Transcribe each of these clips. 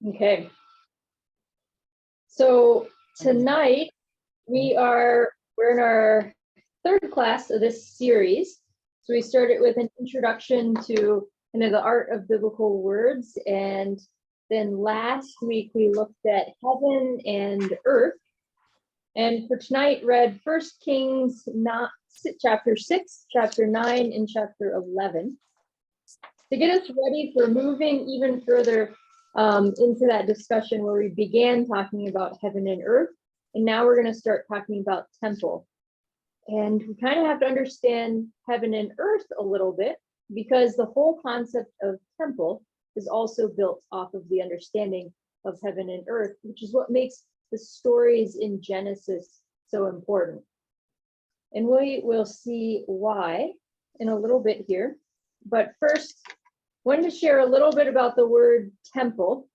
Okay. So tonight we're in our third class of this series. So we started with an introduction to kind of the art of biblical words, and then last week we looked at heaven and earth. And for tonight, read 1 Kings chapter 6, chapter 9, and chapter 11 to get us ready for moving even further into that discussion where we began talking about heaven and earth. And now we're going to start talking about temple. And we kind of have to understand heaven and earth a little bit, because the whole concept of temple is also built off of the understanding of heaven and earth, which is what makes the stories in Genesis so important. And we will see why in a little bit here. But first, I wanted to share a little bit about the word temple.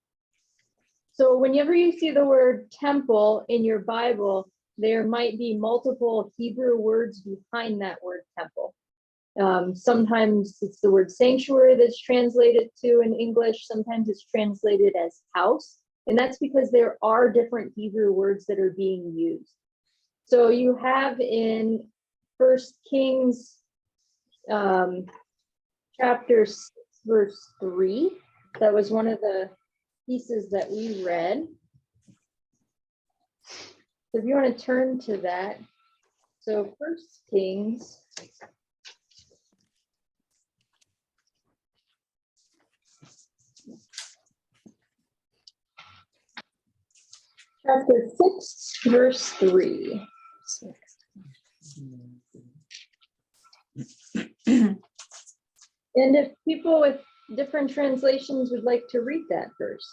So whenever you see the word temple in your Bible, there might be multiple Hebrew words behind that word temple. Sometimes it's the word sanctuary that's translated to in English. Sometimes it's translated as house. And that's because there are different Hebrew words that are being used. So you have in 1 Kings chapter 6, verse 3. That was one of the pieces that we read. So if you want to turn to that. So 1 Kings chapter 6, verse 3. And if people with different translations would like to read that verse.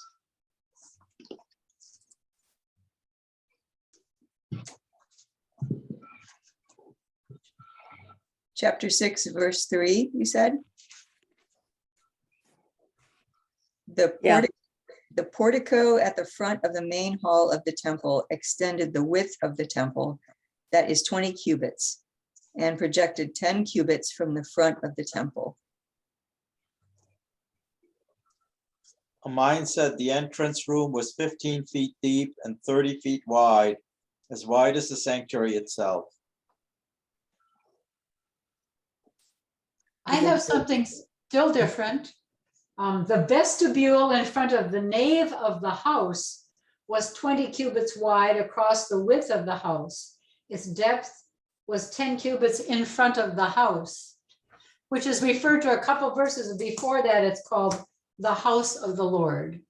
Chapter 6, verse 3, you said? The portico at the front of the main hall of the temple extended the width of the temple, that is 20 cubits, and projected 10 cubits from the front of the temple. Mine said the entrance room was 15 feet deep and 30 feet wide as the sanctuary itself. I have something still different. The vestibule in front of the nave of the house was 20 cubits wide across the width of the house. Its depth was 10 cubits in front of the house, which is referred to a couple verses before that. It's called the house of the Lord.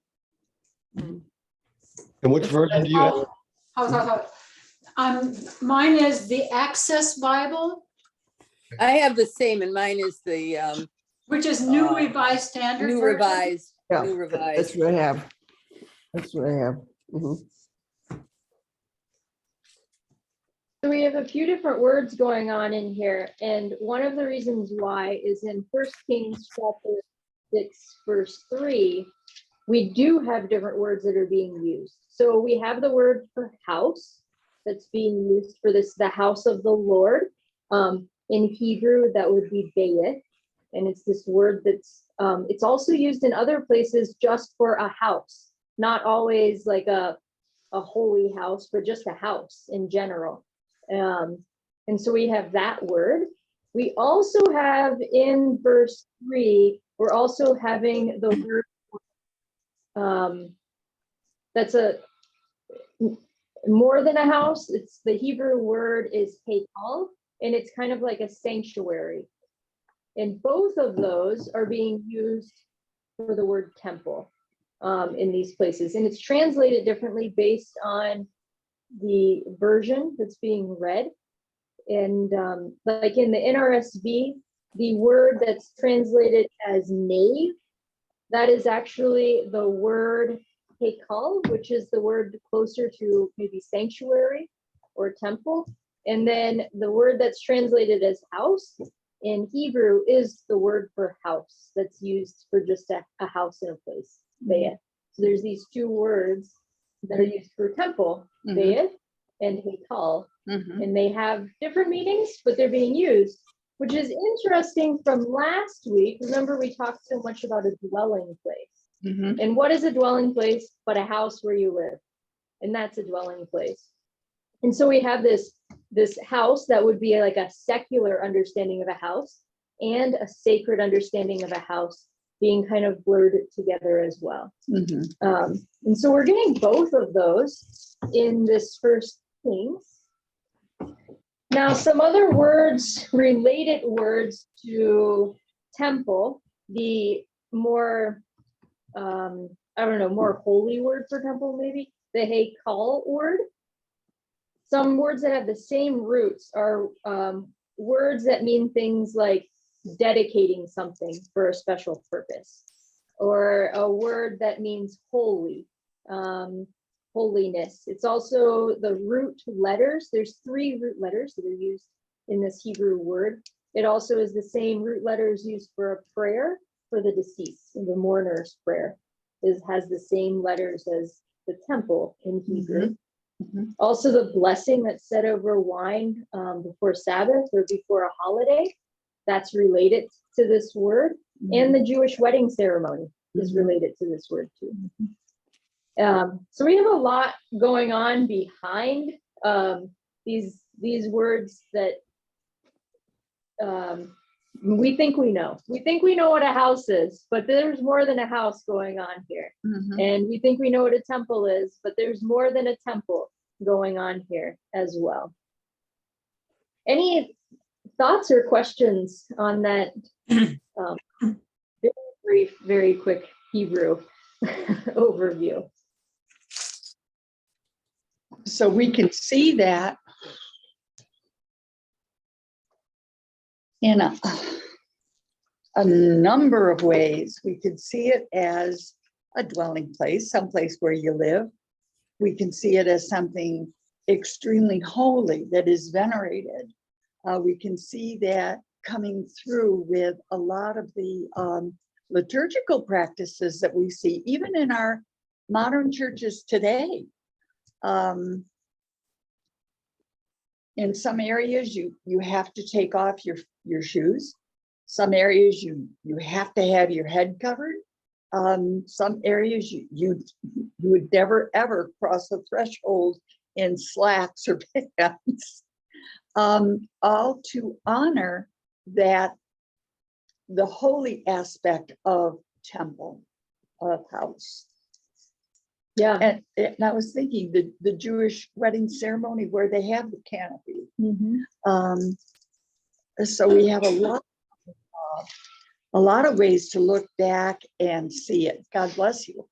And which version do you have? Mine is the Access Bible, I have the same, and mine is the which is New Revised Standard New Version. Revised. Yeah, New Revised. That's what I have. That's what I have. Mhm. So we have a few different words going on in here, and one of the reasons why is in 1 Kings chapter 6, verse 3, we do have different words that are being used. So we have the word for house that's being used for this, the house of the Lord. In Hebrew, that would be bayit, and it's this word that's, it's also used in other places just for a house, not always like a holy house, but just a house in general. And so we have that word. We also have in verse 3, we're also having the word that's a more than a house. It's the Hebrew word is heichal, and it's kind of like a sanctuary. And both of those are being used for the word temple in these places. And it's translated differently based on the version that's being read. And like in the NRSV, the word that's translated as nave, that is actually the word heichal, which is the word closer to maybe sanctuary or temple. And then the word that's translated as house in Hebrew is the word for house that's used for just a house in a place, bayit. So there's these two words that are used for temple, bayit and heichal, and they have different meanings, but they're being used, which is interesting from last week. Remember, we talked so much about a dwelling place. Mhm. And what is a dwelling place but a house where you live? And that's a dwelling place. And so we have this house that would be like a secular understanding of a house and a sacred understanding of a house being kind of blurred together as well. Mhm. And so we're getting both of those in this first Kings. Now, some other words, related words to temple, the more, I don't know, more holy word for temple, maybe, the Haykal word. Some words that have the same roots are words that mean things like dedicating something for a special purpose, or a word that means holy, holiness. It's also the root letters. There's 3 root letters that are used in this Hebrew word. It also is the same root letters used for a prayer for the deceased, the mourner's prayer. It has the same letters as the temple in Hebrew. Mhm. Also, the blessing that's said over wine before Sabbath or before a holiday, that's related to this word. And the Jewish wedding ceremony is related to this word too. So we have a lot going on behind these words that we think we know. We think we know what a house is, but there's more than a house going on here. Mhm. And we think we know what a temple is, but there's more than a temple going on here as well. Any thoughts or questions on that very brief, very quick Hebrew overview? So we can see that in a number of ways. We could see it as a dwelling place, someplace where you live. We can see it as something extremely holy that is venerated. We can see that coming through with a lot of the liturgical practices that we see, even in our modern churches today. In some areas, you have to take off your shoes. Some areas you have to have your head covered. Some areas you would never ever cross the threshold in slacks or pants. All to honor that the holy aspect of temple, of house. Yeah. And I was thinking the Jewish wedding ceremony where they have the canopy. So we have a lot of ways to look back and see it. God bless you.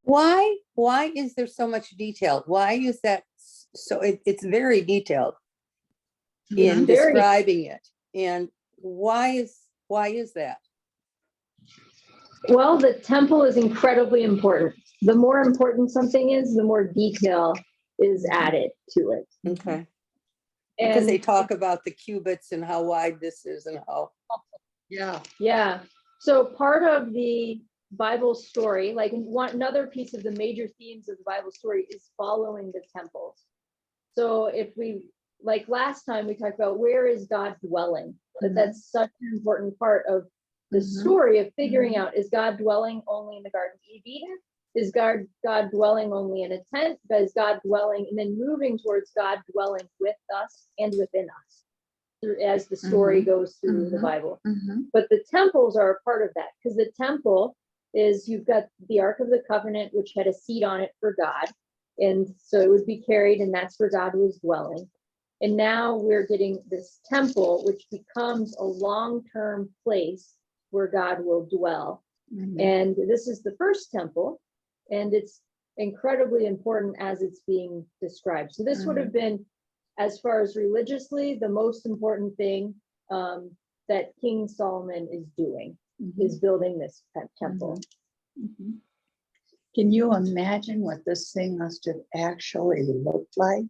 Why is there so much detail? Why is that? So it's very detailed in Very. describing it. And why is that? Well, the temple is incredibly important. The more important something is, the more detail is added to it. Okay. Because they And talk about the cubits and how wide this is and how. yeah, so part of the Bible story, like another piece of the major themes of the Bible story is following the temples. So if we, like last time we talked about where is God dwelling, but that's such an important part of the story of figuring out, is God dwelling only in the Garden of Eden? Is God dwelling only in a tent? Is God dwelling, and then moving towards God dwelling with us and within us as the story goes through the Bible. But the temples are a part of that, because the temple is, you've got the Ark of the Covenant, which had a seat on it for God. And so it would be carried, and that's where God was dwelling. And now we're getting this temple, which becomes a long-term place where God will dwell. And this is the first temple, and it's incredibly important as it's being described. So this would have been, as far as religiously, the most important thing that King Solomon is doing, is building this temple. Can you imagine what this thing must have actually looked like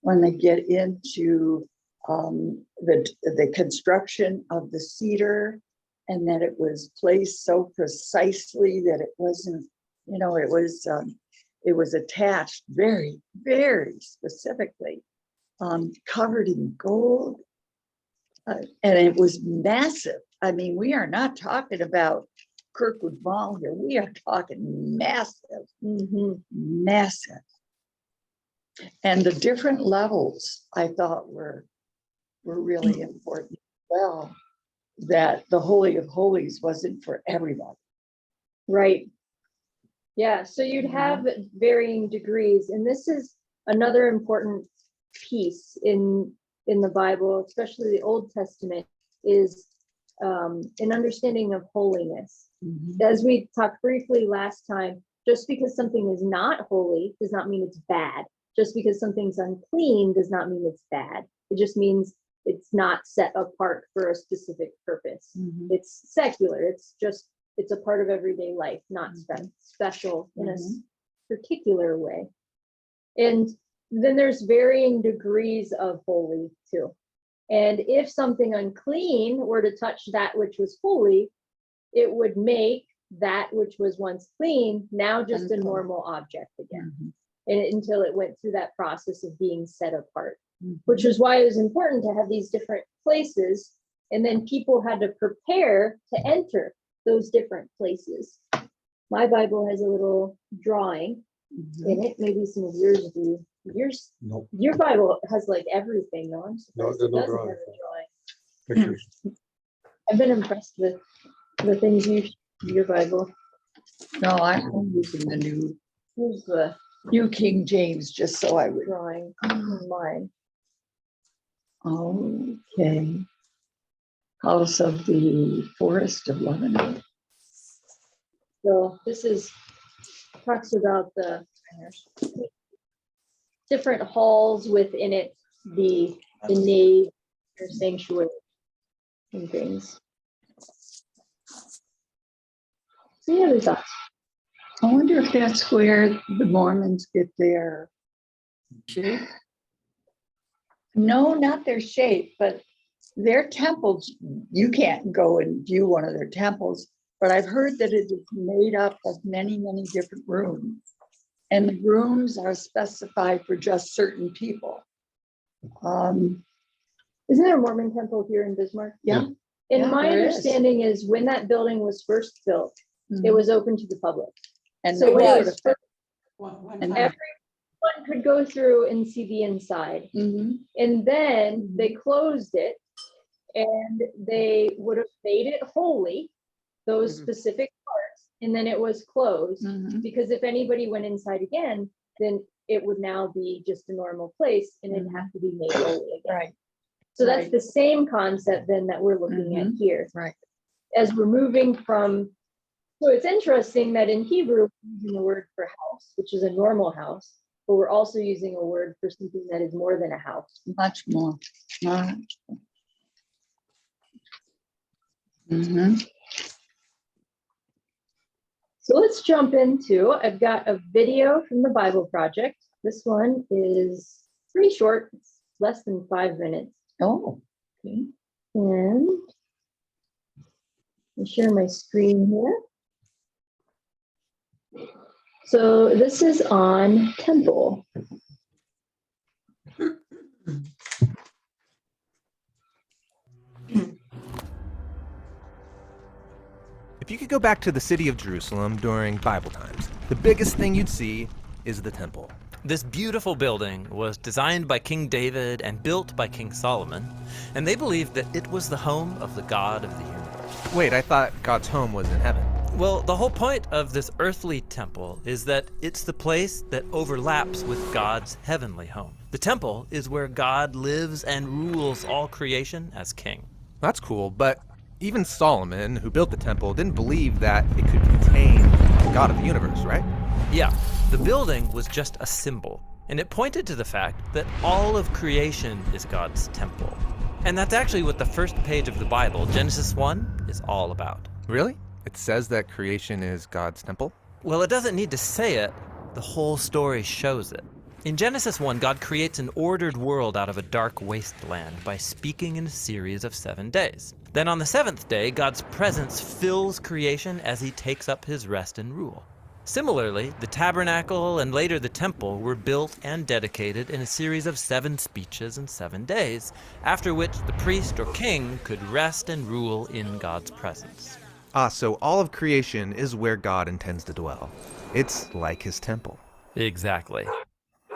when they get into the construction of the cedar, and that it was placed so precisely that it wasn't, it was attached very, very specifically, covered in gold, and it was massive. I mean, we are not talking about Kirkwood Mall here, we are talking massive, Mhm. massive. And the different levels I thought were really important. Well, that the Holy of Holies wasn't for everybody. Right. Yeah, so you'd have varying degrees, and this is another important piece in the Bible, especially the Old Testament, is an understanding of holiness. As we talked briefly last time, just because something is not holy does not mean it's bad. Just because something's unclean does not mean it's bad. It just means it's not set apart for a specific purpose. It's secular. It's a part of everyday life, not special in a particular way. And then there's varying degrees of holy too. And if something unclean were to touch that which was holy, it would make that which was once clean now just a normal object again. And until it went through that process of being set apart, which is why it was important to have these different places. And then people had to prepare to enter those different places. My Bible has a little drawing in it. Maybe some of yours do. Nope. Your Bible has like everything, though. I'm surprised there's it no doesn't drawing. have a drawing. Pictures. I've been impressed with the things your Bible. No, I'm using the Here's the New King James, just so I would. drawing on mine. Okay. House of the Forest of Lebanon. So this talks about the different halls within it, the nave, or sanctuary, and things. So yeah, there's that. I wonder if that's where the Mormons get their shape. No, not their shape, but their temples. You can't go and view one of their temples, but I've heard that it is made up of many, many different rooms. And the rooms are specified for just certain people. Isn't there a Mormon temple here in Bismarck? Yeah. And Yeah, my there is. understanding is when that building was first built, it was open to the public. And So when it was first, One And time. everyone could go through and see the inside. And then they closed it, and they would have made it holy, those specific parts, and then it was closed. Because if anybody went inside again, then it would now be just a normal place, and it'd have to be made holy again. Right. So that's Right. the same concept then that we're looking at here. Right. As we're moving from, so it's interesting that in Hebrew, we're using the word for house, which is a normal house, but we're also using a word for something that is more than a house. Much more. So let's jump into, I've got a video from the Bible Project. This one is pretty short, it's less than 5 minutes. Oh, Okay. And I'll share my screen here. So this is on temple. If you could go back to the city of Jerusalem during Bible times, the biggest thing you'd see is the temple. This beautiful building was designed by King David and built by King Solomon, and they believed that it was the home of the God of the universe. Wait, I thought God's home was in heaven. Well, the whole point of this earthly temple is that it's the place that overlaps with God's heavenly home. The temple is where God lives and rules all creation as king. That's cool, but even Solomon, who built the temple, didn't believe that it could contain the God of the universe, right? Yeah, the building was just a symbol, and it pointed to the fact that all of creation is God's temple. And that's actually what the first page of the Bible, Genesis 1, is all about. Really? It says that creation is God's temple? Well, it doesn't need to say it. The whole story shows it. In Genesis 1, God creates an ordered world out of a dark wasteland by speaking in a series of 7 days. Then on the 7th day, God's presence fills creation as he takes up his rest and rule. Similarly, the tabernacle and later the temple were built and dedicated in a series of 7 speeches in 7 days, after which the priest or king could rest and rule in God's presence. So all of creation is where God intends to dwell. It's like his temple. Exactly.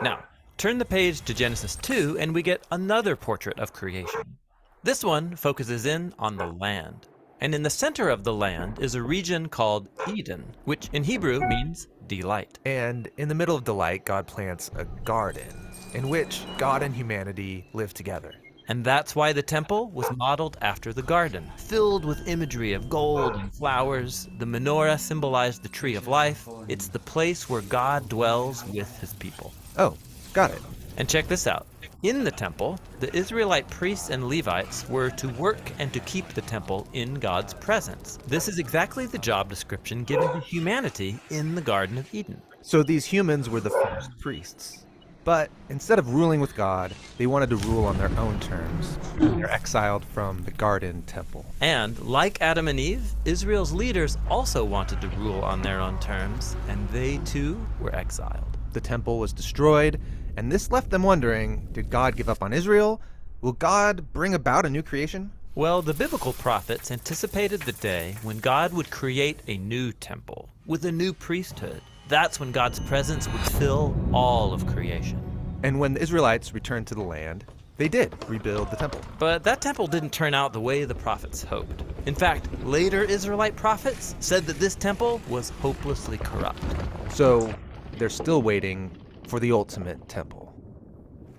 Now, turn the page to Genesis 2 and we get another portrait of creation. This one focuses in on the land. And in the center of the land is a region called Eden, which in Hebrew means delight. And in the middle of delight, God plants a garden in which God and humanity live together. And that's why the temple was modeled after the garden, filled with imagery of gold and flowers. The menorah symbolized the tree of life. It's the place where God dwells with his people. Oh, got it. And check this out. In the temple, the Israelite priests and Levites were to work and to keep the temple in God's presence. This is exactly the job description given to humanity in the Garden of Eden. So these humans were the first priests. But instead of ruling with God, they wanted to rule on their own terms. They're exiled from the garden temple. And like Adam and Eve, Israel's leaders also wanted to rule on their own terms, and they too were exiled. The temple was destroyed, and this left them wondering, did God give up on Israel? Will God bring about a new creation? Well, the biblical prophets anticipated the day when God would create a new temple with a new priesthood. That's when God's presence would fill all of creation. And when the Israelites returned to the land, they did rebuild the temple. But that temple didn't turn out the way the prophets hoped. In fact, later Israelite prophets said that this temple was hopelessly corrupt. So they're still waiting for the ultimate temple.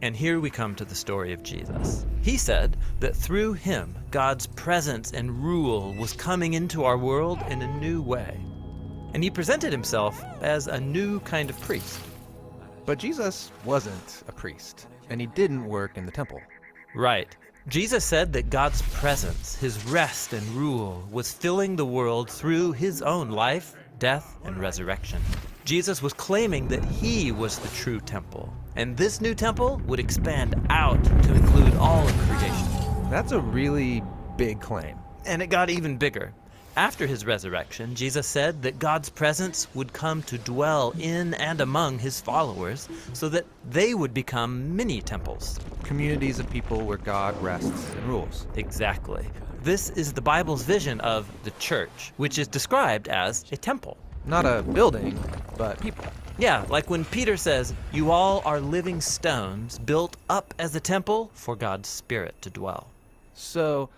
And here we come to the story of Jesus. He said that through him, God's presence and rule was coming into our world in a new way. And he presented himself as a new kind of priest. But Jesus wasn't a priest, and he didn't work in the temple. Right. Jesus said that God's presence, his rest and rule, was filling the world through his own life, death, and resurrection. Jesus was claiming that he was the true temple, and this new temple would expand out to include all of creation. That's a really big claim. And it got even bigger. After his resurrection, Jesus said that God's presence would come to dwell in and among his followers so that they would become mini temples. Communities of people where God rests and rules. Exactly. This is the Bible's vision of the church, which is described as a temple. Not a building, but people. Yeah, like when Peter says, "You all are living stones built up as a temple for God's Spirit to dwell." So,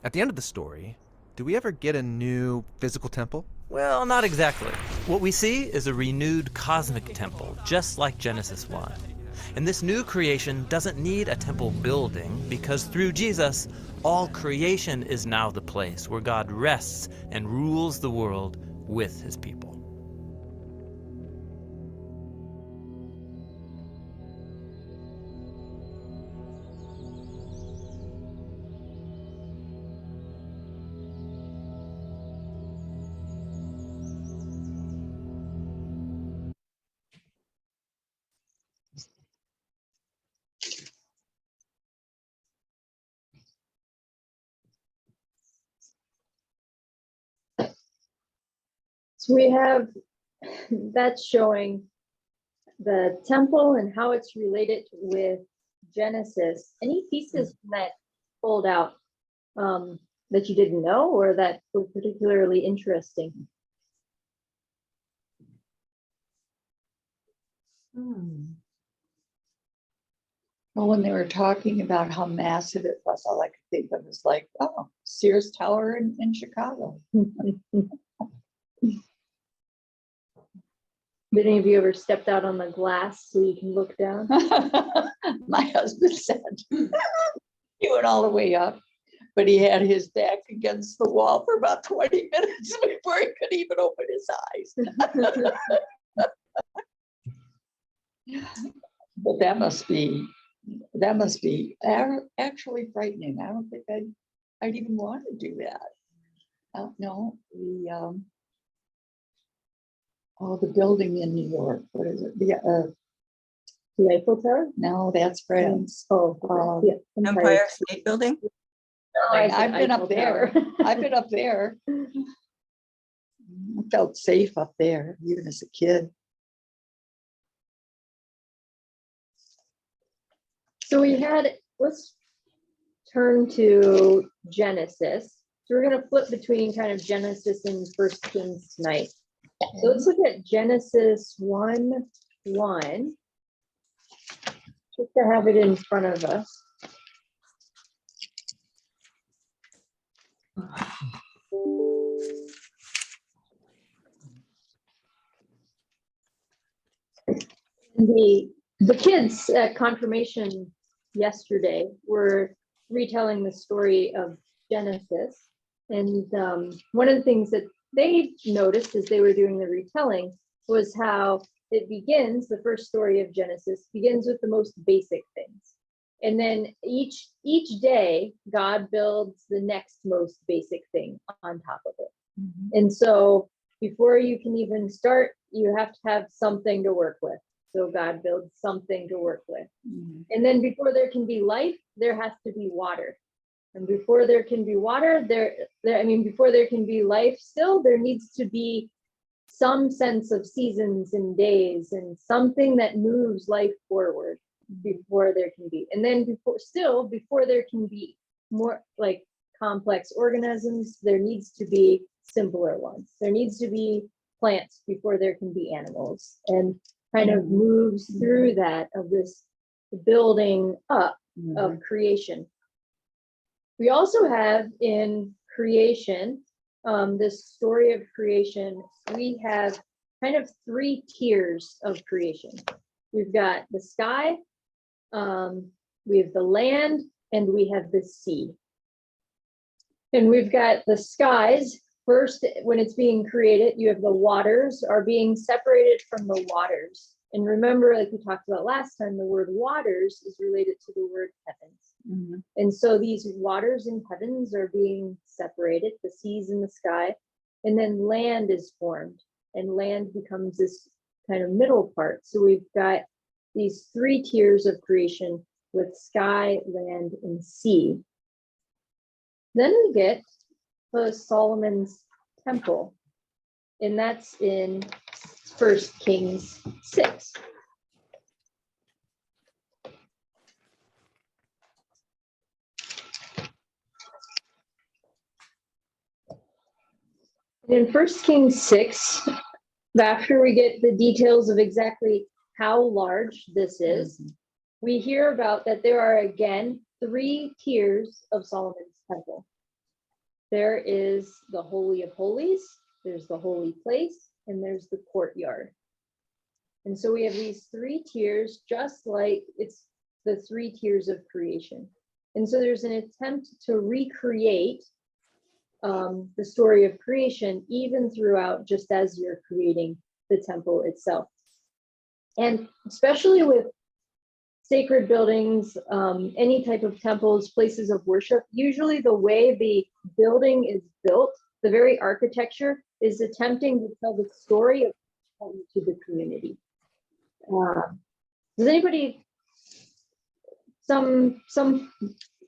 at the end of the story, do we ever get a new physical temple? Well, not exactly. What we see is a renewed cosmic temple, just like Genesis 1. And this new creation doesn't need a temple building because through Jesus, all creation is now the place where God rests and rules the world with his people. So we have that's showing the temple and how it's related with Genesis. Any pieces from that pulled out that you didn't know or that were particularly interesting? Well, when they were talking about how massive it was, all I could think of was like, oh, Sears Tower in Chicago. Did any of you ever stepped out on the glass so you can look down? My husband said he went all the way up, but he had his back against the wall for about 20 minutes before he could even open his eyes. But that must be actually frightening. I don't think I'd even want to do that. I don't know. The building in New York. What is it? The Eiffel Tower? No, that's France. Yeah, Empire State Building? I've been up there. I've been up there. I felt safe up there, even as a kid. So let's turn to Genesis So we're going to flip between kind of Genesis and First Kings tonight. So let's look at Genesis 1:1. Just to have it in front of us. The kids at confirmation yesterday were retelling the story of Genesis. And one of the things that they noticed as they were doing the retelling was how it begins, the first story of Genesis begins with the most basic things. And then each day, God builds the next most basic thing on top of it. And so before you can even start, you have to have something to work with. So God builds something to work with. And then before there can be life, there has to be water. And before there can be water, before there can be life still, there needs to be some sense of seasons and days and something that moves life forward before there can be. And then before there can be more like complex organisms, there needs to be simpler ones. There needs to be plants before there can be animals, and kind of moves through that of this building up of creation. We also have in creation, this story of creation, we have kind of 3 tiers of creation. We've got the sky, we have the land, and we have the sea. And we've got the skies. First, when it's being created, you have the waters are being separated from the waters. And remember, like we talked about last time, the word waters is related to the word heavens. And so these waters and heavens are being separated, the seas and the sky, and then land is formed, and land becomes this kind of middle part. So we've got these 3 tiers of creation with sky, land, and sea. Then we get Solomon's temple, and that's in 1 Kings 6. In 1 Kings 6, after we get the details of exactly how large this is, we hear about that there are again 3 tiers of Solomon's temple. There is the Holy of Holies, there's the holy place, and there's the courtyard. And so we have these 3 tiers, just like it's the 3 tiers of creation. And so there's an attempt to recreate the story of creation, even throughout, just as you're creating the temple itself. And especially with sacred buildings, any type of temples, places of worship, usually the way the building is built, the very architecture is attempting to tell the story of to the community. Does anybody, some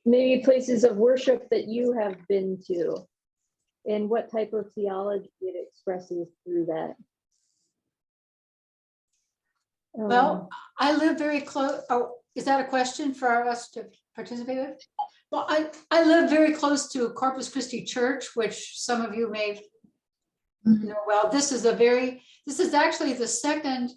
maybe places of worship that you have been to, and what type of theology it expresses through that? Well, I live very close. Oh, is that a question for us to participate with? Well, I live very close to Corpus Christi Church, which some of you may know well. This is actually the second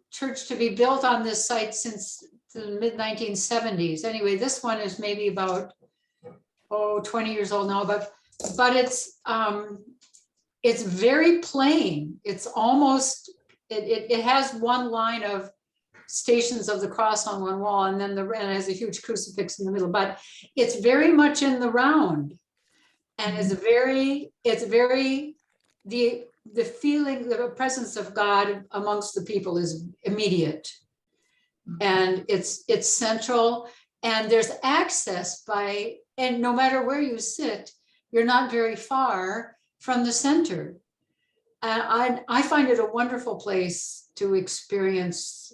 church to be built on this site since the mid-1970s. Anyway, this one is maybe about 20 years old now, but it's very plain. It's almost it has one line of Stations of the Cross on one wall, and then it has a huge crucifix in the middle, but it's very much in the round, and it's very the feeling, the presence of God amongst the people is immediate, and it's central, and there's access and no matter where you sit, you're not very far from the center. And I find it a wonderful place to experience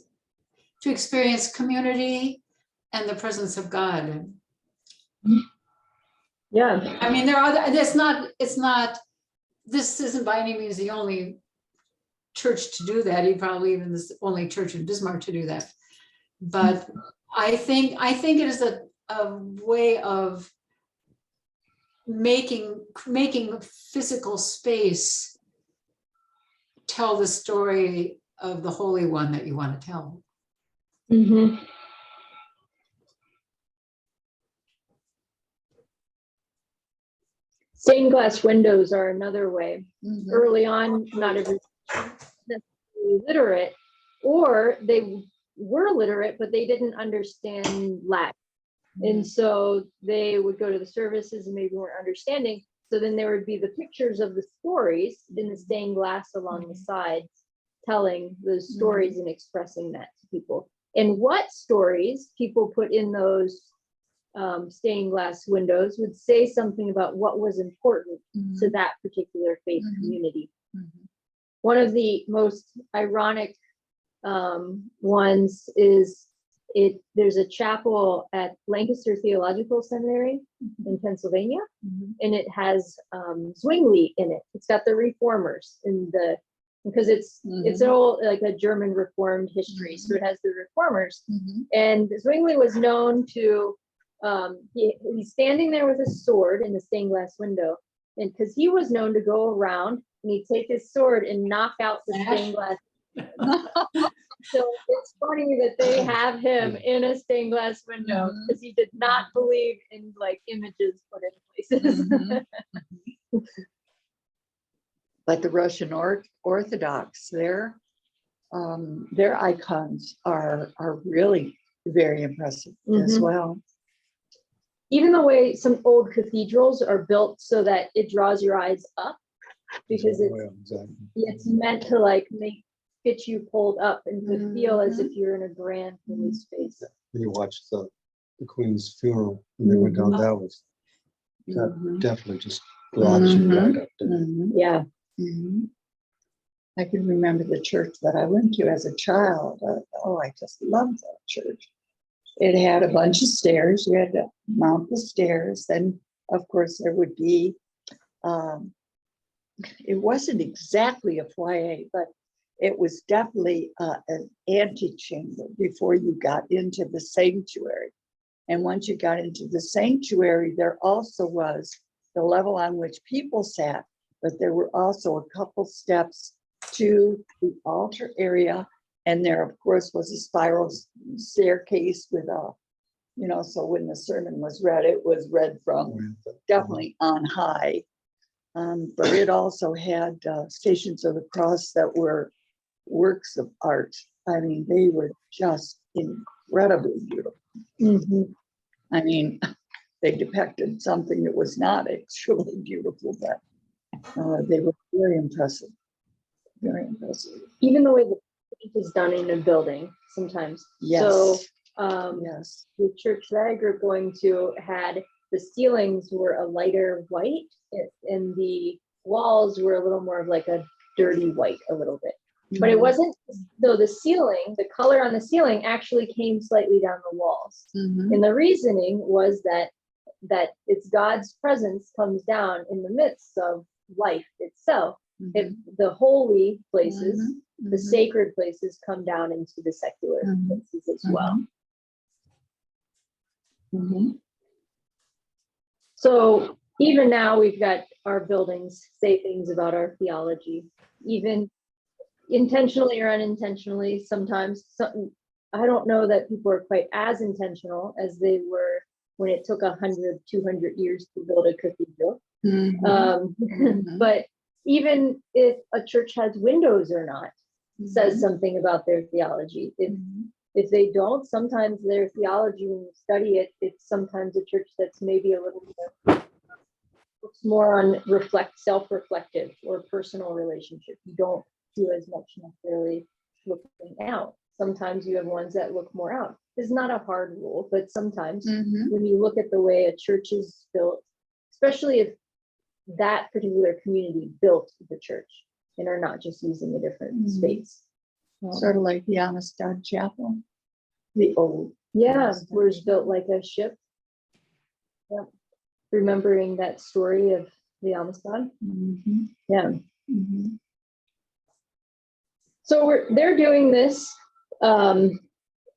community and the presence of God. Yeah. I mean, this isn't by any means the only church to do that. Probably even the only church in Bismarck to do that. But I think it is a way of making physical space tell the story of the Holy One that you want to tell. Mhm. Stained glass windows are another way. Mhm. Early on, not everyone was necessarily literate, or they were literate, but they didn't understand Latin. And so they would go to the services and maybe weren't understanding. So then there would be the pictures of the stories in the stained glass along the sides, telling those stories and expressing that to people. And what stories people put in those stained glass windows would say something about what was important to that particular faith community. One of the most ironic ones is there's a chapel at Lancaster Theological Seminary in Pennsylvania, and it has Zwingli in it. It's got the reformers because it's an old, like a German Reformed history, so it has the reformers. And Zwingli was known to he's standing there with a sword in the stained glass window, and because he was known to go around and he'd take his sword and knock out the stained glass. So it's funny that they have him in a stained glass window because he did not believe in like images put in places. But the Russian Orthodox, their icons are really very impressive as well. Even the way some old cathedrals are built so that it draws your eyes up, because it's meant to like get you pulled up and to feel as if you're in a grand holy space. You watched the Queen's funeral and they went down, that definitely just brought you right up there. Yeah. I can remember the church that I went to as a child. I just loved that church. It had a bunch of stairs. You had to mount the stairs. Then, of course, there would be, it wasn't exactly a foyer, but it was definitely an antechamber before you got into the sanctuary. And once you got into the sanctuary, there also was the level on which people sat, but there were also a couple steps to the altar area. And there, of course, was a spiral staircase with so when the sermon was read, it was read from definitely on high. But it also had Stations of the Cross that were works of art. I mean, they were just incredibly beautiful. I mean, they depicted something that was not actually beautiful, but they were very impressive. Very impressive. Even the way the paint is done in a building sometimes. Yes. So Yes. the church that I grew up going to had the ceilings were a lighter white and the walls were a little more of like a dirty white a little bit. But it wasn't, though the ceiling, the color on the ceiling actually came slightly down the walls. And the reasoning was that it's God's presence comes down in the midst of life itself. If the holy places, the sacred places come down into the secular places as well. So even now we've got our buildings say things about our theology, even intentionally or unintentionally. Sometimes I don't know that people are quite as intentional as they were when it took 100, 200 years to build a cathedral. But even if a church has windows or not, says something about their theology. If they don't, sometimes their theology, when you study it, it's sometimes a church that's maybe a little more, looks more on self-reflective or personal relationship. You don't do as much necessarily looking out. Sometimes you have ones that look more out. It's not a hard rule, but sometimes when you look at the way a church is built, especially if that particular community built the church and are not just using a different space. Sort of like the Amistad Chapel, the old. Where it's built like a ship. Yep. Remembering that story of the Amistad. So they're doing this.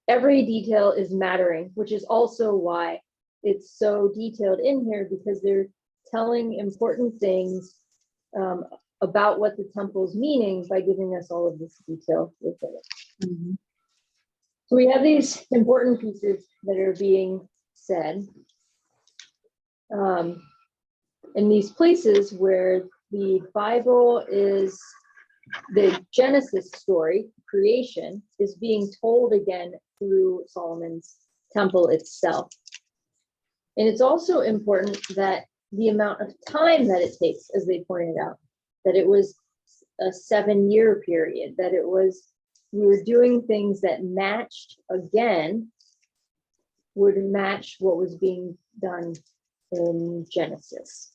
Every detail is mattering, which is also why it's so detailed in here, because they're telling important things about what the temple's meaning by giving us all of this detail within it. Mhm. So we have these important pieces that are being said in these places where the Bible is, the Genesis story, creation, is being told again through Solomon's temple itself. And it's also important that the amount of time that it takes, as they pointed out, that it was a 7-year period, that it was, we were doing things that matched, again, would match what was being done in Genesis.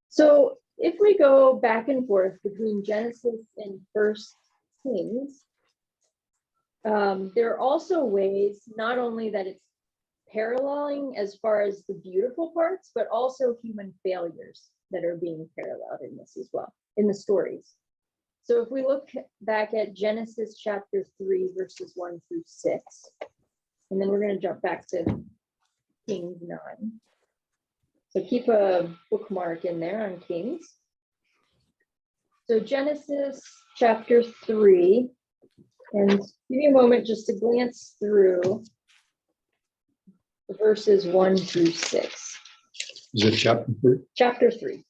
So if we go back and forth between Genesis and First Kings, there are also ways, not only that it's paralleling as far as the beautiful parts, but also human failures that are being paralleled in this as well, in the stories. So if we look back at Genesis chapter 3, verses 1 through 6, and then we're going to jump back to Kings 9. So keep a bookmark in there on Kings. So Genesis chapter 3, and give me a moment just to glance through the verses 1 through 6. Is it chapter 3? Chapter 3.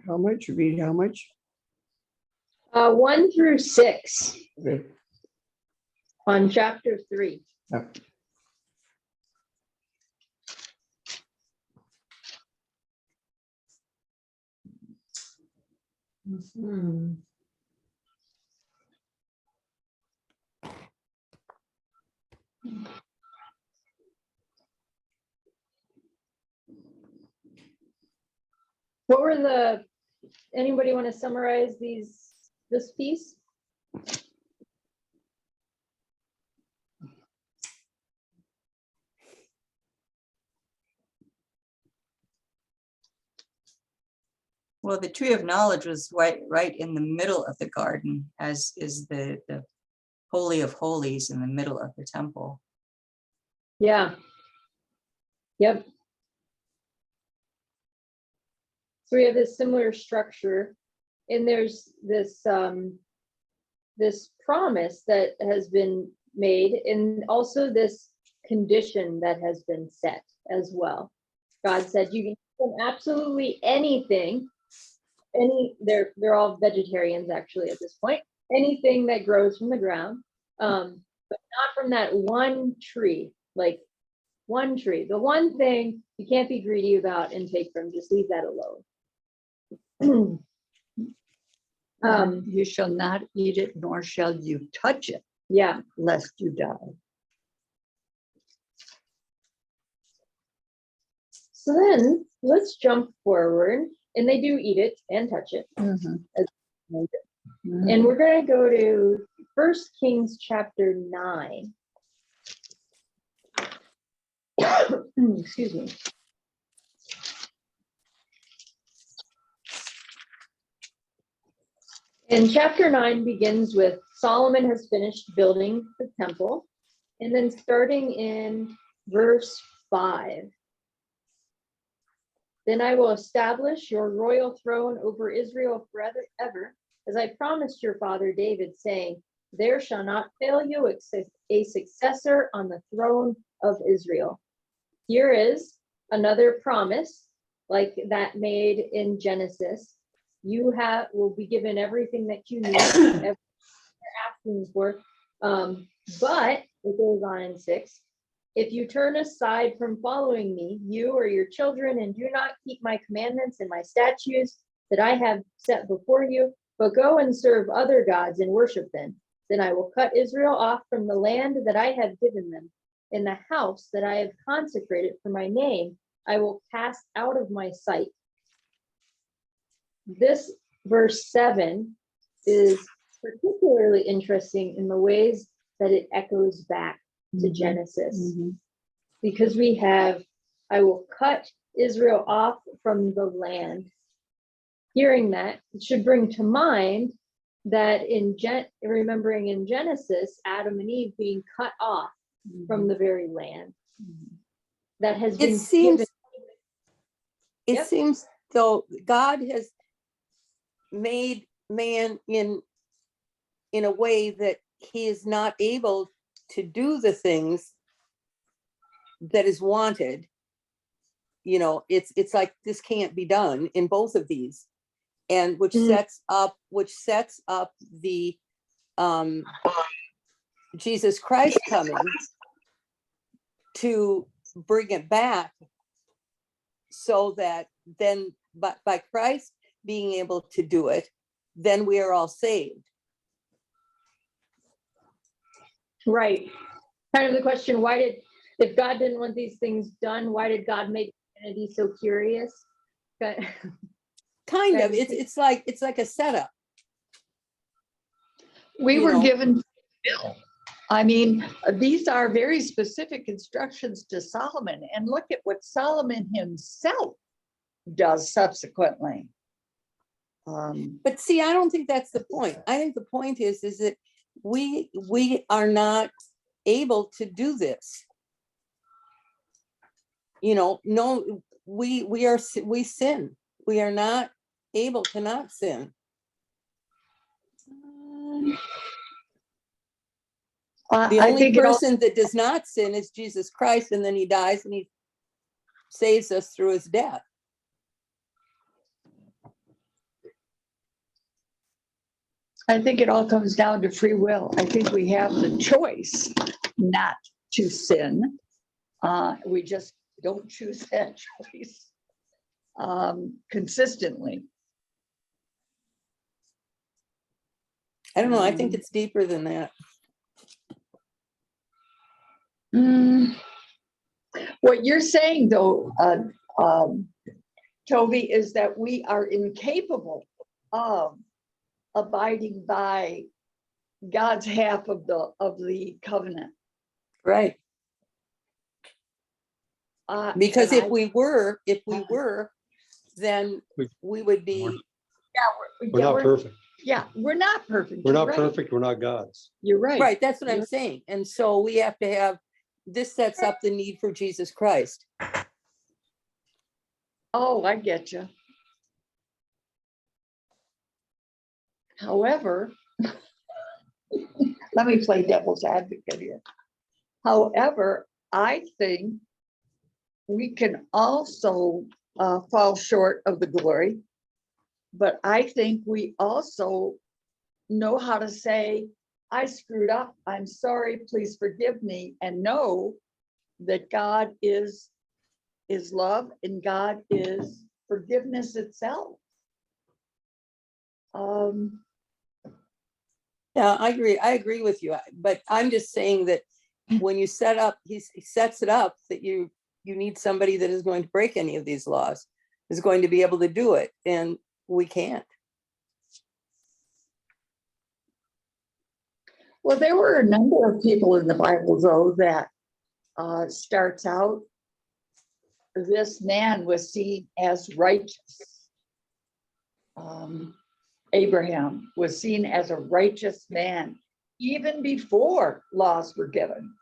How much? Read how much? 1 through 6 Okay. on chapter 3. Yeah. Mhm. What were the, anybody want to summarize this piece? Well, the tree of knowledge was right in the middle of the garden, as is the Holy of Holies in the middle of the temple. Yeah. Yep. So we have this similar structure, and there's this this promise that has been made, and also this condition that has been set as well. God said you can do absolutely anything. They're all vegetarians actually at this point. Anything that grows from the ground, but not from that one tree. Like one tree, the one thing you can't be greedy about and take from. Just leave that alone. You shall not eat it, nor shall you touch it, Yeah. lest you die. So then let's jump forward, and they do eat it and touch it. Mhm. And we're going to go to 1 Kings chapter 9. Excuse me. And chapter 9 begins with Solomon has finished building the temple. And then starting in verse 5. Then I will establish your royal throne over Israel forever, as I promised your father David, saying, there shall not fail you a successor on the throne of Israel. Here is another promise, like that made in Genesis. You will be given everything that you need, everything you're asking for. But it goes on in 6. If you turn aside from following me, you or your children, and do not keep my commandments and my statutes that I have set before you, but go and serve other gods and worship them. Then I will cut Israel off from the land that I have given them. In the house that I have consecrated for my name, I will cast out of my sight. This verse 7 is particularly interesting in the ways that it echoes back to Genesis, because we have, I will cut Israel off from the land. Hearing that, it should bring to mind that remembering in Genesis, Adam and Eve being cut off from the very land that has been given. It Yep. seems though God has made man in a way that he is not able to do the things that is wanted. You know, it's like this can't be done in both of these, and which sets up the Jesus Christ coming to bring it back, so that then by Christ being able to do it, then we are all saved. Right. Kind of the question, if God didn't want these things done, why did God make humanity so curious? Kind of. It's like a setup. We You were know. given Bill. I mean, these are very specific instructions to Solomon, and look at what Solomon himself does subsequently. But see, I don't think that's the point. I think the point is that we are not able to do this. You know, no, we sin. We are not able to not sin. The only person that does not sin is Jesus Christ, and then he dies and he saves us through his death. I think it all comes down to free will. I think we have the choice not to sin. We just don't choose that choice consistently. I don't know. I think it's deeper than that. What you're saying, though, Toby, is that we are incapable of abiding by God's half of the covenant. Right. Because and if we were, then we would be. We're not perfect. Yeah, we're not perfect. We're not You're right. perfect. We're not gods. You're right. Right. That's what I'm saying. And so we have to have, this sets up the need for Jesus Christ. Oh, I get you. However, let me play devil's advocate here. However, I think we can also fall short of the glory, but I think we also know how to say, I screwed up, I'm sorry, please forgive me, and know that God is love and God is forgiveness itself. Yeah, I agree with you, but I'm just saying that when you set up, he sets it up that you need somebody that is going to break any of these laws, is going to be able to do it, and we can't. Well, there were a number of people in the Bible, though, that starts out, this man was seen as righteous. Abraham was seen as a righteous man even before laws were given.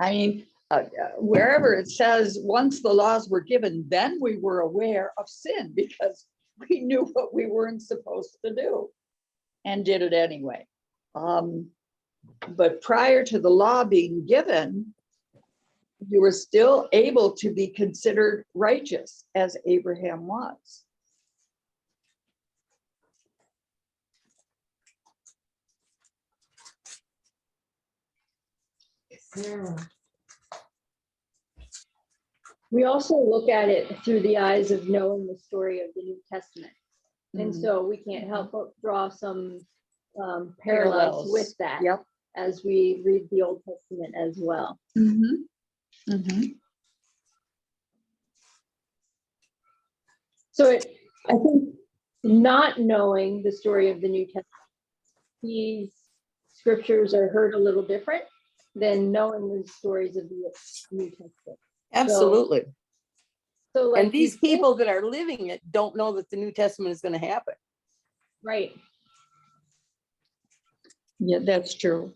I mean, wherever it says once the laws were given, then we were aware of sin because we knew what we weren't supposed to do and did it anyway. But prior to the law being given, you were still able to be considered righteous, as Abraham was. we also look at it through the eyes of knowing the story of the New Testament. And Mhm. so we can't help but draw some parallels Parallels. with that Yep. as we read the Old Testament as well. Mhm. Mhm. So I think not knowing the story of the New Testament, these scriptures are heard a little different than knowing the stories of the New Testament. Absolutely. So like And these people that are living it don't know that the New Testament is going to happen. right, Yeah, that's true.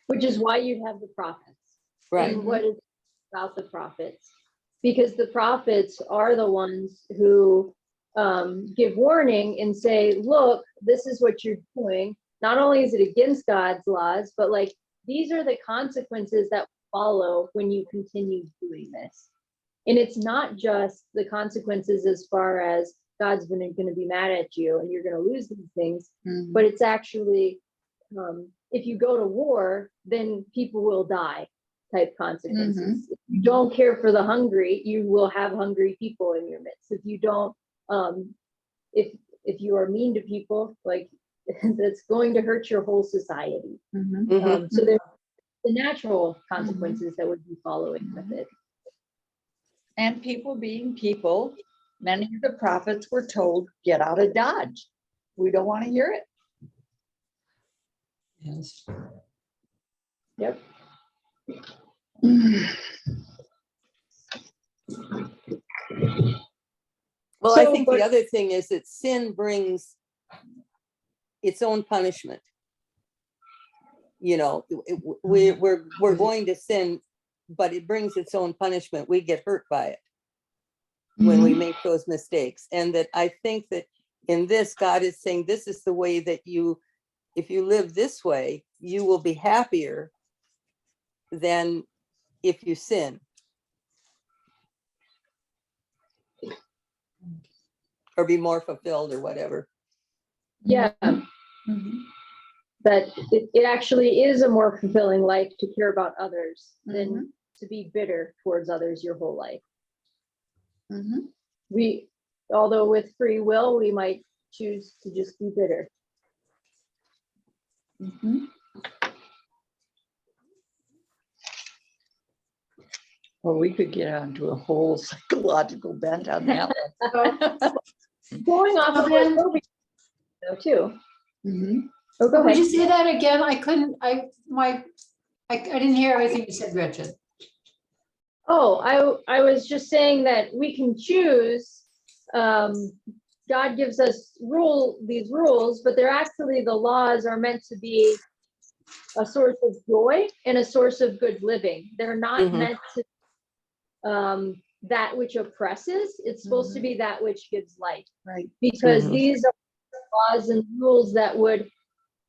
which is why you have the prophets. Right. And what is about the prophets? Because the prophets are the ones who give warning and say, look, this is what you're doing. Not only is it against God's laws, but like these are the consequences that follow when you continue doing this. And it's not just the consequences as far as God's going to be mad at you and you're going to lose these things, Mhm. but it's actually if you go to war, then people will die type consequences. If you don't care for the hungry, you will have hungry people in your midst. If you don't, if you are mean to people, like that's going to hurt your whole society. Mhm. So there's the natural consequences that would be following with it. And people being people, many of the prophets were told, get out of Dodge. We don't want to hear it. Yes. Yep. Well, I So, think but- the other thing is that sin brings its own punishment. You know, we're going to sin, but it brings its own punishment. We get hurt by it when we make those mistakes. And that I think that in this, God is saying, this is the way that if you live this way, you will be happier than if you sin. Or be more fulfilled or whatever. Yeah. That it actually is a more fulfilling life to care about others than to be bitter towards others your whole life. Although with free will, we might choose to just be bitter. Well, we could get onto a whole psychological bent on that Going off of then- what Toby though too. one. Oh, go Would you ahead. say that again? I couldn't, I didn't hear everything you said, Gretchen. Oh, I was just saying that we can choose. God gives us these rules, but they're actually, the laws are meant to be a source of joy and a source of good living. They're not meant to that which oppresses. It's supposed to be that which gives life. Right. Because these are laws and rules that would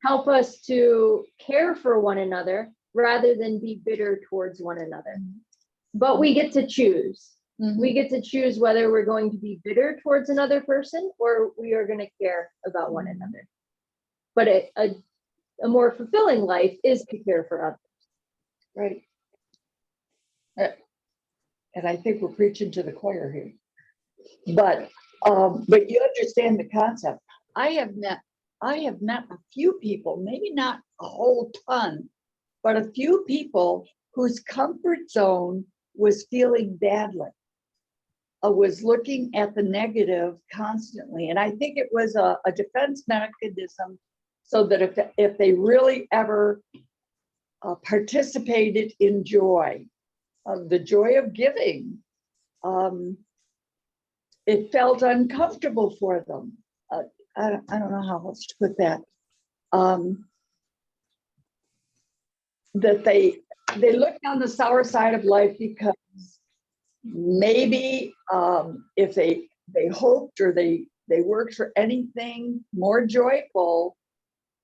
help us to care for one another rather than be bitter towards one another. But we get to choose. We get to choose whether we're going to be bitter towards another person or we are going to care about one another. But a more fulfilling life is to care for others. Right. And I think we're preaching to the choir here. But you understand the concept. I have met a few people, maybe not a whole ton, but a few people whose comfort zone was feeling badly. Was looking at the negative constantly. And I think it was a defense mechanism so that if they really ever participated in joy, the joy of giving, it felt uncomfortable for them. I don't know how else to put that. That they looked on the sour side of life because maybe if they hoped or they worked for anything more joyful,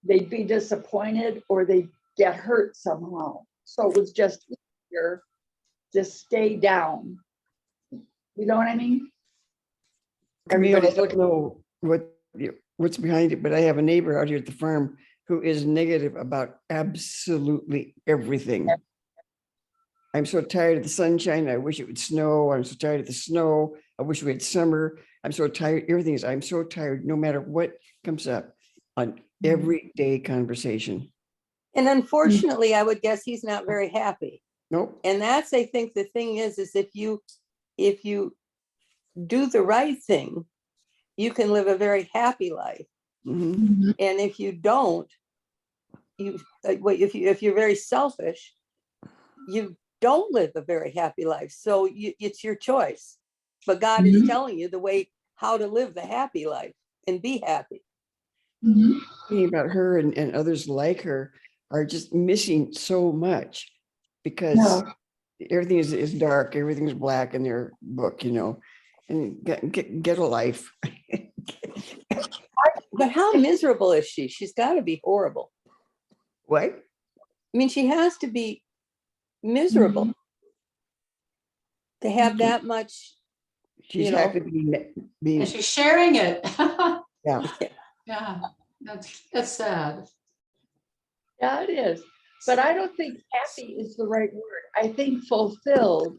they'd be disappointed or they'd get hurt somehow. So it was just easier to stay down. You know what I mean? Camille, I Everybody's don't know what's behind it, but I have a neighbor out here at the farm who is negative about absolutely everything. I'm so tired of the sunshine. I wish it would snow. I'm so tired of the snow. I wish we had summer. I'm so tired. Everything is, I'm so tired, no matter what comes up on everyday conversation. And unfortunately, I would guess he's not very happy. Nope. And that's, I think the thing is if you do the right thing, you can live a very happy life. Mhm. And if you don't, if you're very selfish, you don't live a very happy life. So it's your choice. But God is telling you the way how to live the happy life and be happy. Thinking about her and others like her are just missing so much because everything is dark, everything's black in their book, you know, and get a life. But how miserable is she? She's got to be horrible. What? I mean, she has to be miserable to have that much. She's You know. happy to be And she's sharing it. yeah. Yeah, that's sad. Yeah, it is. But I don't think happy is the right word. I think fulfilled.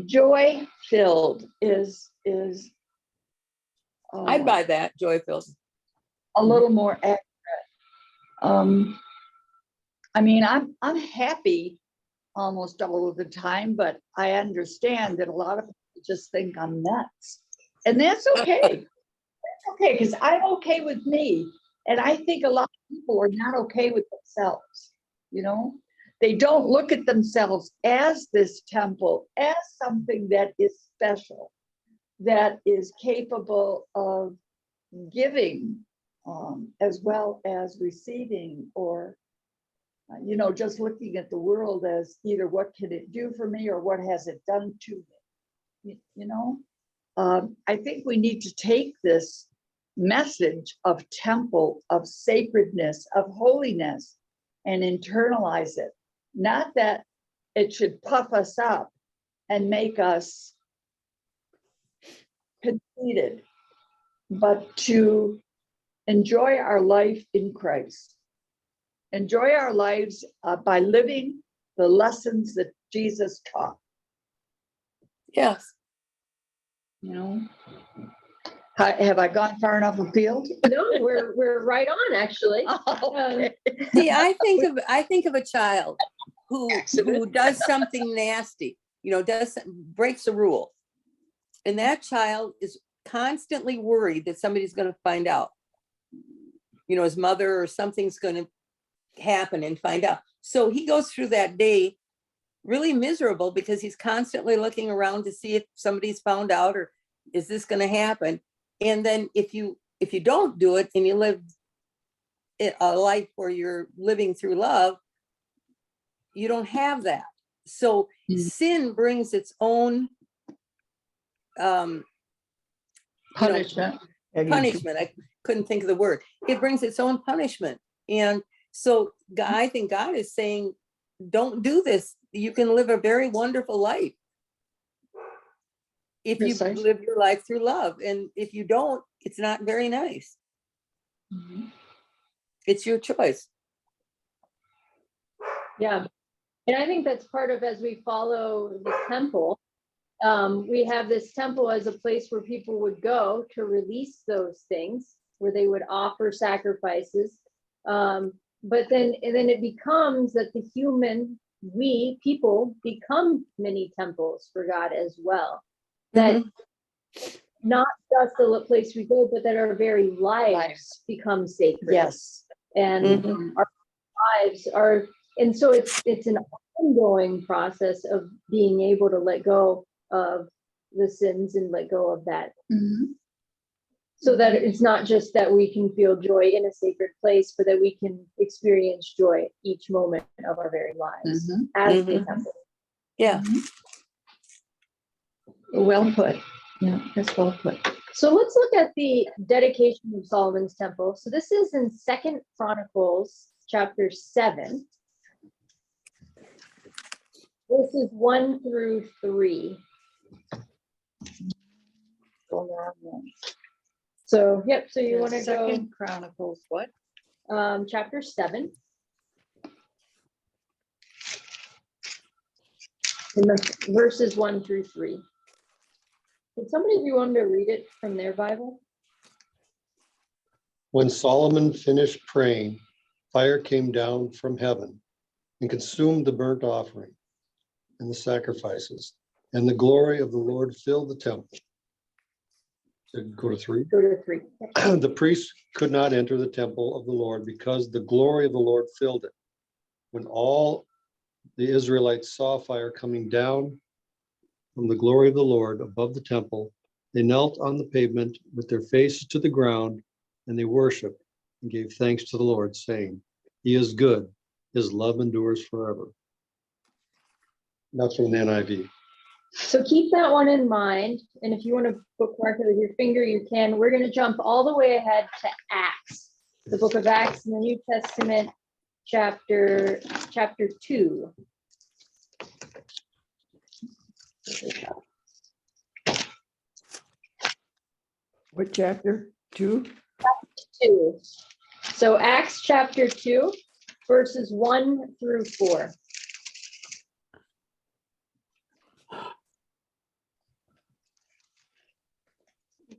Joy filled is I'd buy that, joy filled. a little more accurate. I mean, I'm happy almost all of the time, but I understand that a lot of people just think I'm nuts. And that's okay. That's okay, because I'm okay with me. And I think a lot of people are not okay with themselves, you know? They don't look at themselves as this temple, as something that is special, that is capable of giving as well as receiving, or you know, just looking at the world as either what can it do for me or what has it done to me, you know. I think we need to take this message of temple, of sacredness, of holiness, and internalize it. Not that it should puff us up and make us conceited, but to enjoy our life in Christ. Enjoy our lives by living the lessons that Jesus taught. Yes. You know, have I gone far enough afield? No, we're right on, actually. Okay. See, I think of a child who does something nasty, you know, breaks a rule. And that child is constantly worried that somebody's going to find out. You know, his mother or something's going to happen and find out. So he goes through that day really miserable because he's constantly looking around to see if somebody's found out or is this going to happen. And then if you don't do it and you live a life where you're living through love, you don't have that. So sin brings its own Punishment. Punishment. I couldn't think of the word. It brings its own punishment. And so I think God is saying, don't do this. You can live a very wonderful life if you live your life through love. And if you don't, it's not very nice. It's your choice. Yeah. And I think that's part of, as we follow the temple, we have this temple as a place where people would go to release those things, where they would offer sacrifices. But then it becomes that we people become many temples for God as well. That not just the place we go, but that our very lives become sacred. Yes. And our lives are, and so it's an ongoing process of being able to let go of the sins and let go of that. So that it's not just that we can feel joy in a sacred place, but that we can experience joy each moment of our very lives as the temple. Yeah. Well put. Yeah, that's well put. So let's look at the dedication of Solomon's temple. So this is in 2 Chronicles chapter 7. This is 1 through 3. So, yep, so you want to go 2 Chronicles, what? chapter 7. in the verses 1 through 3. Would somebody be willing to read it from their Bible? When Solomon finished praying, fire came down from heaven and consumed the burnt offering and the sacrifices, and the glory of the Lord filled the temple. So go to 3. Go to 3. The priests could not enter the temple of the Lord because the glory of the Lord filled it. When all the Israelites saw fire coming down from the glory of the Lord above the temple, they knelt on the pavement with their faces to the ground, and they worshiped and gave thanks to the Lord, saying, He is good, His love endures forever. That's from the NIV. So keep that one in mind. And if you want to bookmark it with your finger, you can. We're going to jump all the way ahead to Acts, the book of Acts in the New Testament, chapter 2. What chapter? 2? 2. So Acts chapter 2, verses 1 through 4.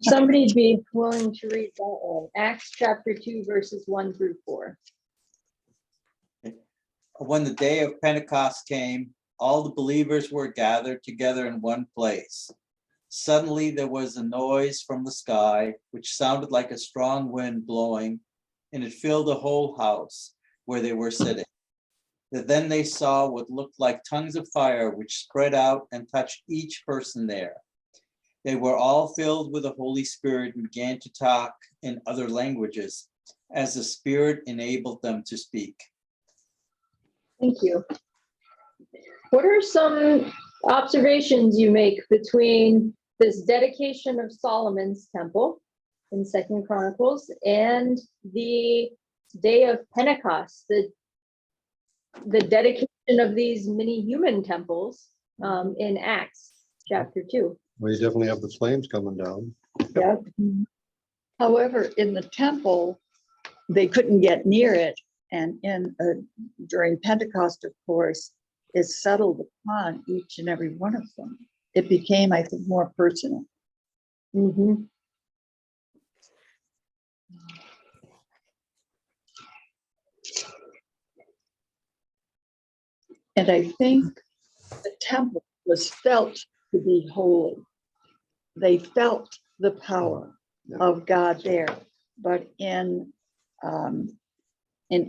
Somebody'd be willing to read that one. Acts chapter 2, verses 1 through 4. When the day of Pentecost came, all the believers were gathered together in one place. Suddenly there was a noise from the sky, which sounded like a strong wind blowing, and it filled the whole house where they were sitting. Then they saw what looked like tongues of fire, which spread out and touched each person there. They were all filled with the Holy Spirit and began to talk in other languages as the Spirit enabled them to speak. Thank you. What are some observations you make between this dedication of Solomon's temple in 2 Chronicles and the day of Pentecost, the dedication of these mini human temples in Acts chapter 2? Well, you definitely have the flames coming down. Yeah. However, in the temple, they couldn't get near it. And during Pentecost, of course, it settled upon each and every one of them. It became, I think, more personal. Mm-hmm. And I think the temple was felt to be holy. They felt the power of God there. But in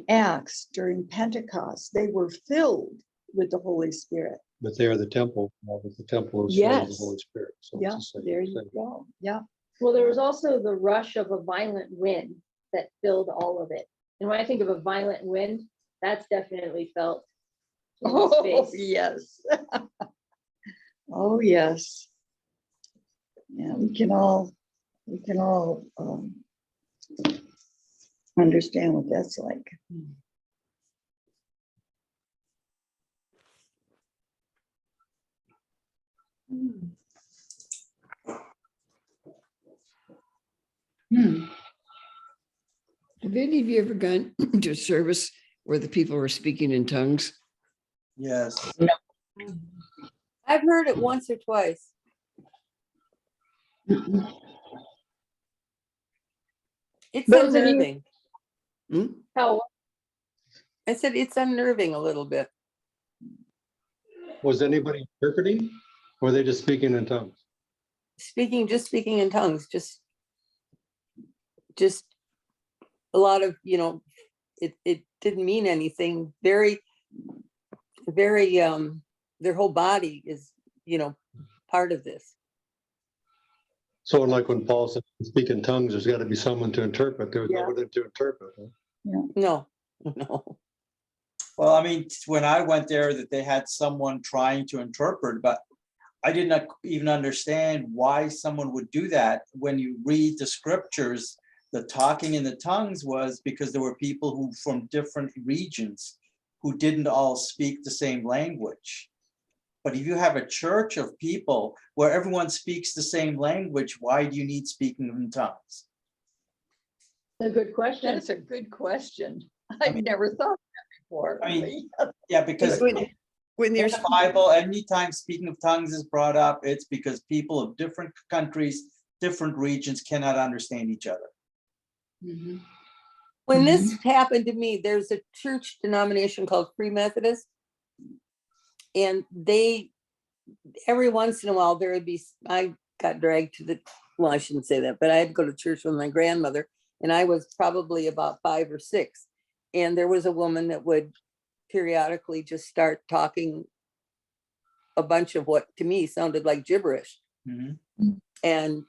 Acts during Pentecost, they were filled with the Holy Spirit. But they are the temple, but the temple is filled with the Yes. Holy Spirit. So Yeah, it's the same there you thing. go. Yeah. Well, there was also the rush of a violent wind that filled all of it. And when I think of a violent wind, that's definitely felt in the Oh, space. yes. Oh, yes. Yeah, we can all understand what that's like. Have any of you ever gone to a service where the people were speaking in tongues? Yes. I've heard it once or twice. It's Those of you- unnerving. How I said it's unnerving a little bit. Was anybody interpreting? Or were they just speaking in tongues? Just speaking in tongues, just a lot of, it didn't mean anything. Very, their whole body is, part of this. So like when Paul said speak in tongues, there's got to be someone to interpret. There was Yeah. nobody to interpret. Huh? No. Well, I mean, when I went there, that they had someone trying to interpret, but I did not even understand why someone would do that. When you read the scriptures, the talking in the tongues was because there were people who from different regions who didn't all speak the same language. But if you have a church of people where everyone speaks the same language, why do you need speaking in tongues? a good question. That's a good question. I've never thought of that before. I mean, yeah, because When when In there's, the Bible, anytime speaking of tongues is brought up, it's because people of different countries, different regions cannot understand each other. When this happened to me, there's a church denomination called Free Methodist. And they, every once in a while, there would be, I got dragged to the, well, I shouldn't say that, but I had to go to church with my grandmother, and I was probably about 5 or 6. And there was a woman that would periodically just start talking a bunch of what to me sounded like gibberish. Mhm. And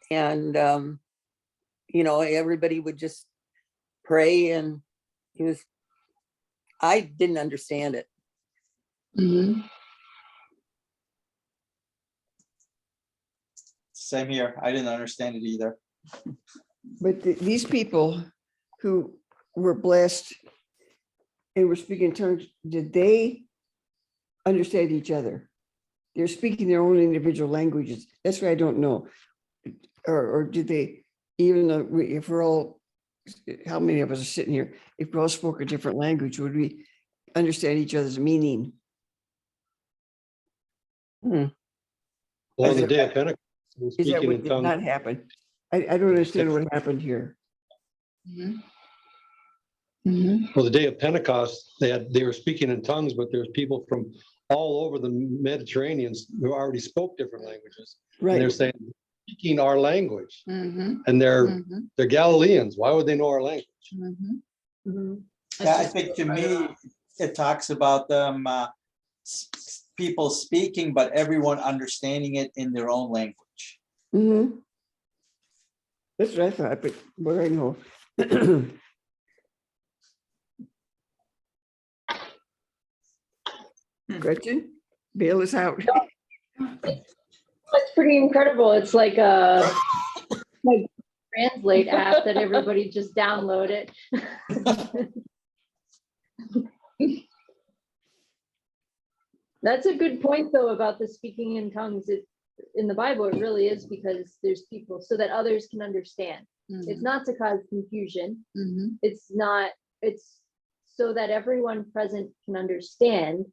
you know, everybody would just pray, and it was, I didn't understand it. Same here. I didn't understand it either. but these people who were blessed and were speaking in tongues, did they understand each other? They're speaking their own individual languages. That's what I don't know. Or did they, even though if we're all, how many of us are sitting here, if we all spoke a different language, would we understand each other's meaning? Well, on the day of Pentecost, we're Is that speaking what in did tongues. not happen? I don't understand what happened here. Well, the day of Pentecost, they were speaking in tongues, but there's people from all over the Mediterranean who already spoke different languages. And they're Right. saying, speaking our language. And they're Galileans. Why would they know our language? Yeah, I think to me, it talks about them, people speaking, but everyone understanding it in their own language. That's what I thought, but what do I know? Gretchen, bail us out. It's pretty incredible. It's like a like translate app that everybody just download it. That's a good point, though, about the speaking in tongues. In the Bible, it really is because there's people so that others can understand. It's not to cause confusion. It's so that everyone present can understand.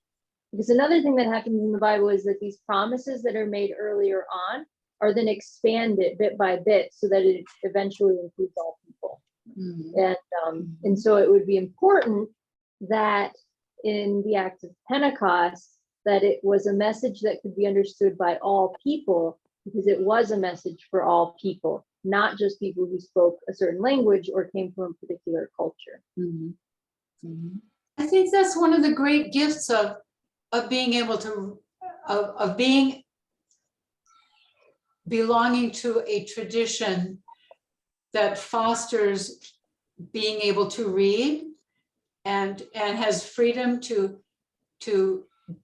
Because another thing that happens in the Bible is that these promises that are made earlier on are then expanded bit by bit so that it eventually includes all people. And so it would be important that in the act of Pentecost, that it was a message that could be understood by all people, because it was a message for all people, not just people who spoke a certain language or came from a particular culture. I think that's one of the great gifts of being able to, of being belonging to a tradition that fosters being able to read and has freedom to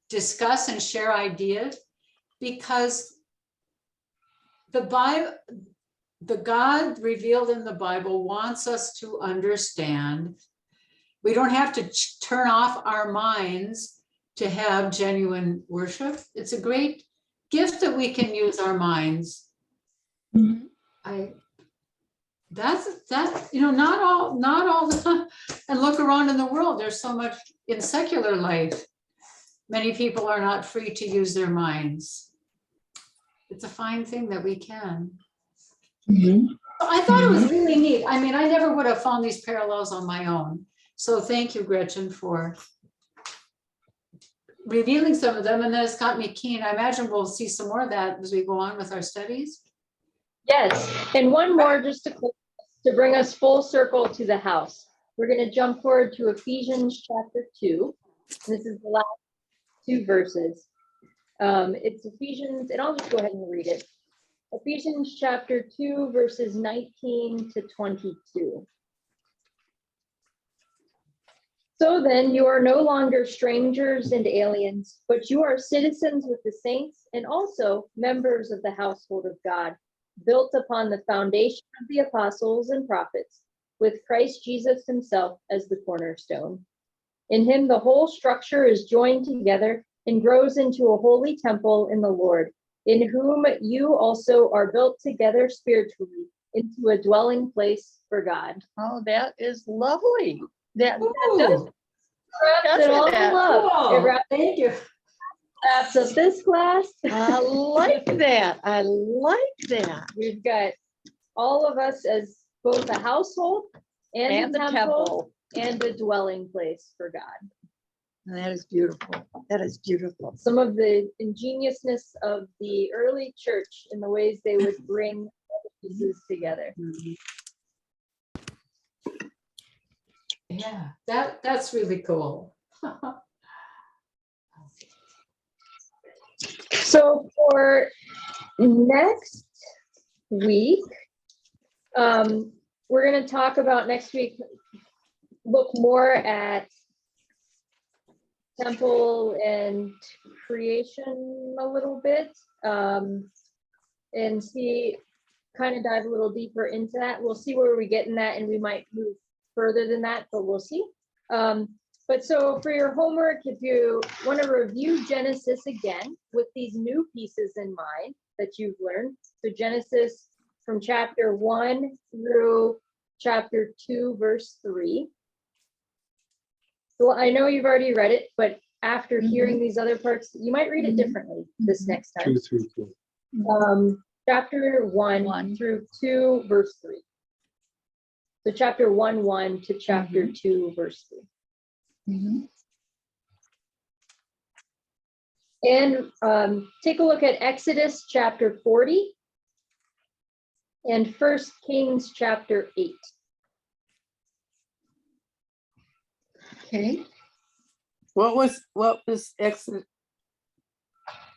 discuss and share ideas, because the God revealed in the Bible wants us to understand. We don't have to turn off our minds to have genuine worship. It's a great gift that we can use our minds. That's you know, not all the time. And look around in the world, there's so much in secular life. Many people are not free to use their minds. It's a fine thing that we can. I thought it was really neat. I mean, I never would have found these parallels on my own. So thank you, Gretchen, for revealing some of them, and that's got me keen. I imagine we'll see some more of that as we go on with our studies. Yes, and one more just to bring us full circle to the house. We're going to jump forward to Ephesians Chapter 2. This is the last 2 verses. It's Ephesians, and I'll just go ahead and read it. Ephesians Chapter 2, verses 19 to 22. So then you are no longer strangers and aliens, but you are citizens with the saints and also members of the household of God, built upon the foundation of the apostles and prophets, with Christ Jesus himself as the cornerstone. In him, the whole structure is joined together and grows into a holy temple in the Lord, in whom you also are built together spiritually into a dwelling place for God. Oh, that is lovely. That Ooh. does Wraps it all that. up. It Cool. wraps Thank you. wraps up this class. I like that. I like that. We've got all of us as both a household and And a the temple temple. and a dwelling place for God. That is beautiful. That is beautiful. Some of the ingeniousness of the early church in the ways they would bring pieces together. Yeah, that's really cool. So for next week, we're going to talk about next week, look more at temple and creation a little bit, and see, kind of dive a little deeper into that. We'll see where we get in that, and we might move further than that, but we'll see. But so for your homework, if you want to review Genesis again with these new pieces in mind that you've learned, so Genesis from chapter 1 through chapter 2, verse 3. So I know you've already read it, but after hearing these other parts, you might read it differently this next time. 2 through 4. Chapter 1 through 2, verse 3. So chapter 1 to chapter 2, verse 3. And take a look at Exodus chapter 40 and 1 Kings chapter 8. Okay. What was Exodus?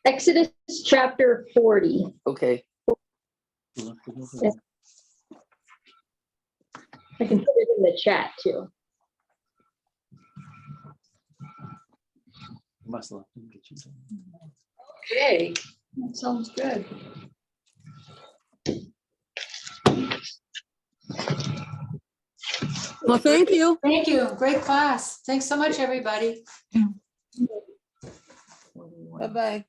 Exodus chapter 40. Okay. I can put it in the chat too. Must let them get you done. Okay. That sounds good. Well, thank you. Thank you. Great class. Thanks so much, everybody. Bye-bye.